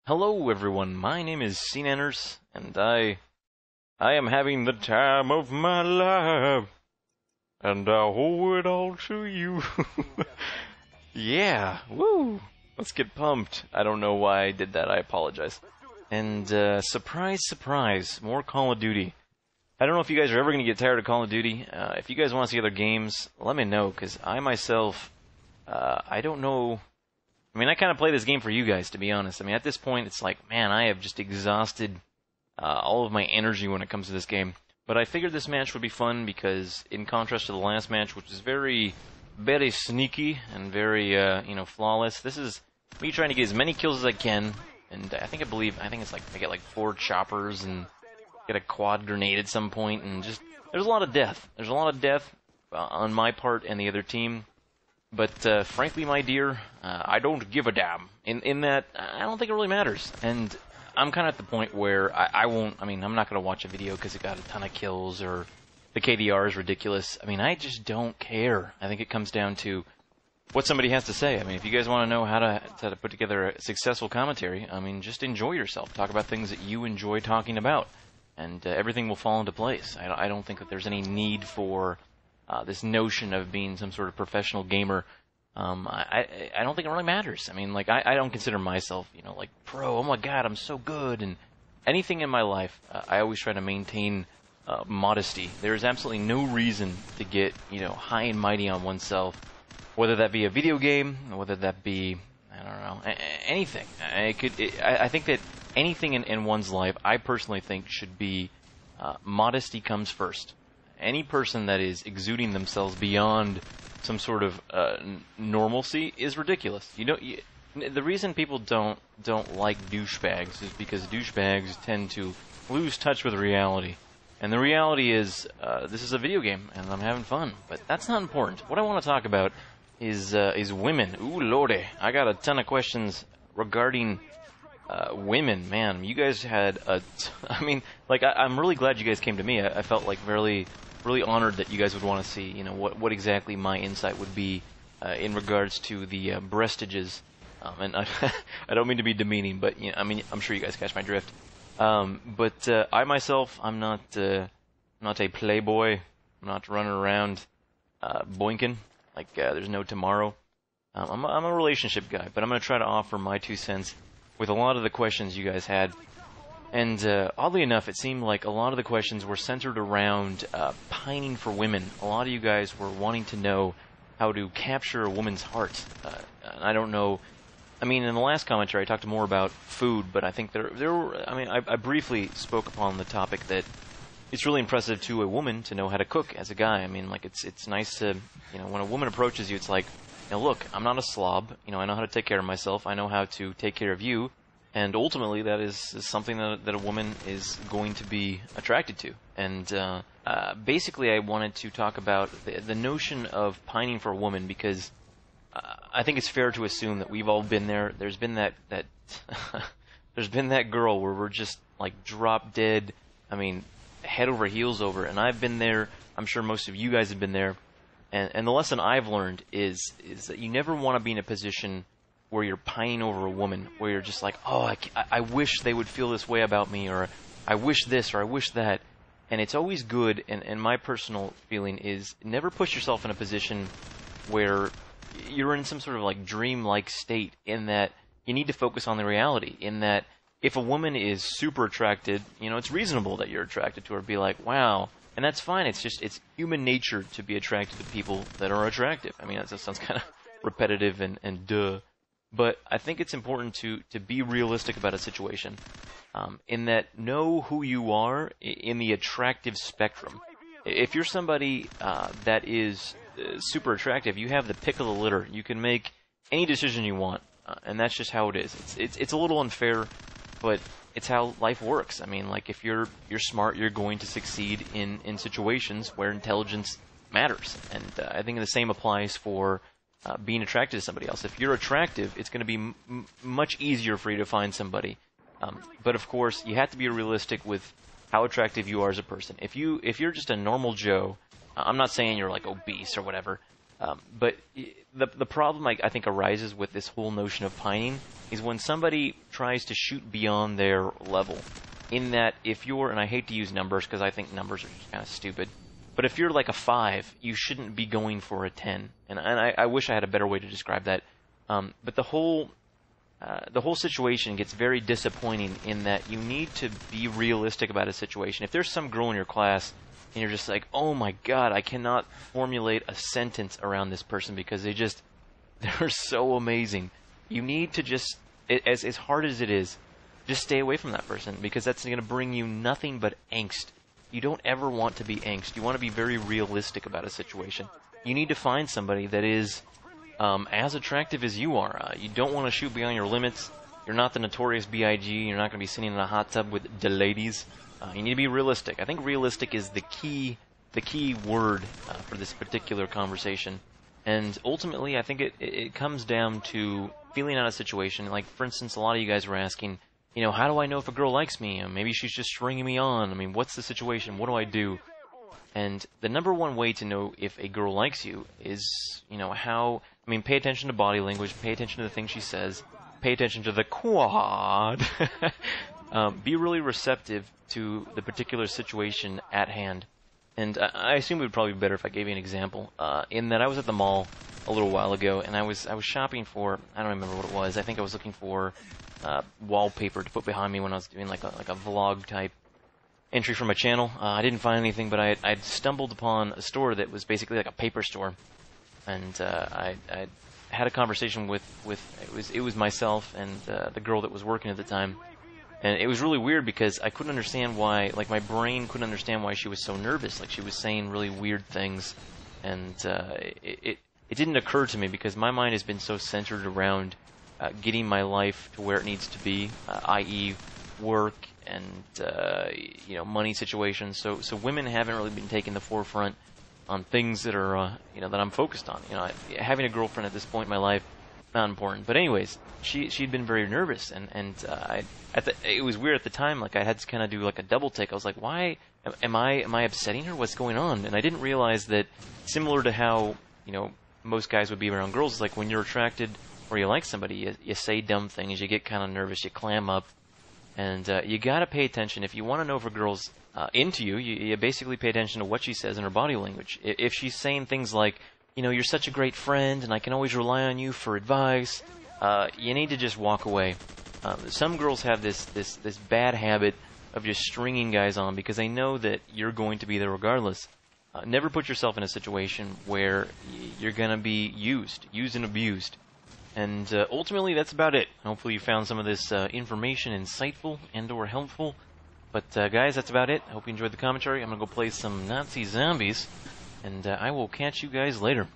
Hello everyone, my name is CNanners, and I am having the time of my life, and I owe it all to you. Yeah, woo! Let's get pumped. I don't know why I did that, I apologize. And, surprise, surprise, more Call of Duty. I don't know if you guys are ever going to get tired of Call of Duty. If you guys want to see other games, let me know, because I myself, I don't know. I mean, I kind of play this game for you guys, to be honest. I mean, at this point, it's like, man, I have just exhausted all of my energy when it comes to this game. But I figured this match would be fun because, in contrast to the last match, which was very, very sneaky and very, flawless, this is me trying to get as many kills as I can. And I think it's like I get like 4 choppers and get a quad grenade at some point, and just there's a lot of death. There's a lot of death on my part and the other team. But frankly, my dear, I don't give a damn. In that, I don't think it really matters. And I'm kind of at the point where I'm not going to watch a video because it got a ton of kills or the KDR is ridiculous. I mean, I just don't care. I think it comes down to what somebody has to say. I mean, if you guys want to know how to put together a successful commentary, I mean, just enjoy yourself. Talk about things that you enjoy talking about, and everything will fall into place. I don't think that there's any need for this notion of being some sort of professional gamer. I don't think it really matters. I mean, like, I don't consider myself, like, pro, oh my god, I'm so good, and anything in my life, I always try to maintain modesty. There's absolutely no reason to get, high and mighty on oneself, whether that be a video game, whether that be, I don't know, anything. I think that anything in one's life, I personally think, should be modesty comes first. Any person that is exuding themselves beyond some sort of normalcy is ridiculous. The reason people don't like douchebags is because douchebags tend to lose touch with reality. And the reality is, this is a video game, and I'm having fun. But that's not important. What I want to talk about is women. Ooh, lordy. I got a ton of questions regarding women. Man, you guys had I'm really glad you guys came to me. I felt like really honored that you guys would want to see, what exactly my insight would be in regards to the breastages. And I don't mean to be demeaning, but I'm sure you guys catch my drift. But I myself, I'm not a playboy. I'm not running around boinking like there's no tomorrow. I'm a relationship guy, but I'm going to try to offer my 2 cents with a lot of the questions you guys had. And oddly enough, it seemed like a lot of the questions were centered around pining for women. A lot of you guys were wanting to know how to capture a woman's heart. And I don't know. I mean, in the last commentary, I talked more about food, but I think I briefly spoke upon the topic that it's really impressive to a woman to know how to cook as a guy. I mean, like, it's nice to, when a woman approaches you, it's like, look, I'm not a slob. I know how to take care of myself. I know how to take care of you. And ultimately, that is something that a woman is going to be attracted to. And basically, I wanted to talk about the notion of pining for a woman, because I think it's fair to assume that we've all been there. There's been that there's been that girl where we're just like drop dead. I mean, head over heels over. And I've been there. I'm sure most of you guys have been there. And the lesson I've learned is that you never want to be in a position where you're pining over a woman, where you're just like, oh, I wish they would feel this way about me, or I wish this, or I wish that. And it's always good, and my personal feeling is never push yourself in a position where you're in some sort of like dream-like state, in that you need to focus on the reality, in that if a woman is super attracted, it's reasonable that you're attracted to her, be like, wow, and that's fine. It's human nature to be attracted to people that are attractive. I mean, that sounds kind of repetitive and duh. But I think it's important to be realistic about a situation, in that know who you are in the attractive spectrum. If you're somebody that is super attractive, you have the pick of the litter. You can make any decision you want, and that's just how it is. It's a little unfair, but it's how life works. I mean, like, if you're smart, you're going to succeed in situations where intelligence matters. And I think the same applies for being attracted to somebody else. If you're attractive, it's going to be much easier for you to find somebody. But of course, you have to be realistic with how attractive you are as a person. If you're just a normal Joe, I'm not saying you're like obese or whatever, but the problem I think arises with this whole notion of pining is when somebody tries to shoot beyond their level. In that, if you're, and I hate to use numbers because I think numbers are just kind of stupid, but if you're like a 5, you shouldn't be going for a 10. And I wish I had a better way to describe that. But the whole situation gets very disappointing in that you need to be realistic about a situation. If there's some girl in your class and you're just like, oh my god, I cannot formulate a sentence around this person because they're so amazing. You need to just, as hard as it is, just stay away from that person because that's going to bring you nothing but angst. You don't ever want to be angst. You want to be very realistic about a situation. You need to find somebody that is as attractive as you are. You don't want to shoot beyond your limits. You're not the notorious B.I.G. You're not going to be sitting in a hot tub with the ladies. You need to be realistic. I think realistic is the key word for this particular conversation. And ultimately, I think it comes down to feeling out a situation. Like, for instance, a lot of you guys were asking, how do I know if a girl likes me? Maybe she's just stringing me on. I mean, what's the situation? What do I do? And the number one way to know if a girl likes you is, pay attention to body language, pay attention to the things she says, pay attention to the quad. Be really receptive to the particular situation at hand. And I assume it would probably be better if I gave you an example. In that I was at the mall a little while ago, and I was shopping for, I don't remember what it was. I think I was looking for wallpaper to put behind me when I was doing like a vlog type entry for my channel. I didn't find anything, but I'd stumbled upon a store that was basically like a paper store, and I had a conversation with it was myself and the girl that was working at the time, and it was really weird because I couldn't understand why, like my brain couldn't understand why she was so nervous. Like she was saying really weird things, and it didn't occur to me because my mind has been so centered around getting my life to where it needs to be, i.e. work and money situations. So women haven't really been taking the forefront on things that are that I'm focused on. Having a girlfriend at this point in my life, not important. But anyways, she'd been very nervous, and it was weird at the time. Like I had to kind of do like a double take. I was like, why am I upsetting her? What's going on? And I didn't realize that, similar to how most guys would be around girls, is like when you're attracted or you like somebody, you say dumb things, you get kind of nervous, you clam up, and you gotta pay attention. If you want to know if a girl's into you, you basically pay attention to what she says in her body language. If she's saying things like, you're such a great friend and I can always rely on you for advice, you need to just walk away. Some girls have this bad habit of just stringing guys on because they know that you're going to be there regardless. Never put yourself in a situation where you're going to be used and abused. And ultimately, that's about it. Hopefully you found some of this information insightful and or helpful. But guys, that's about it. I hope you enjoyed the commentary. I'm going to go play some Nazi zombies, and I will catch you guys later.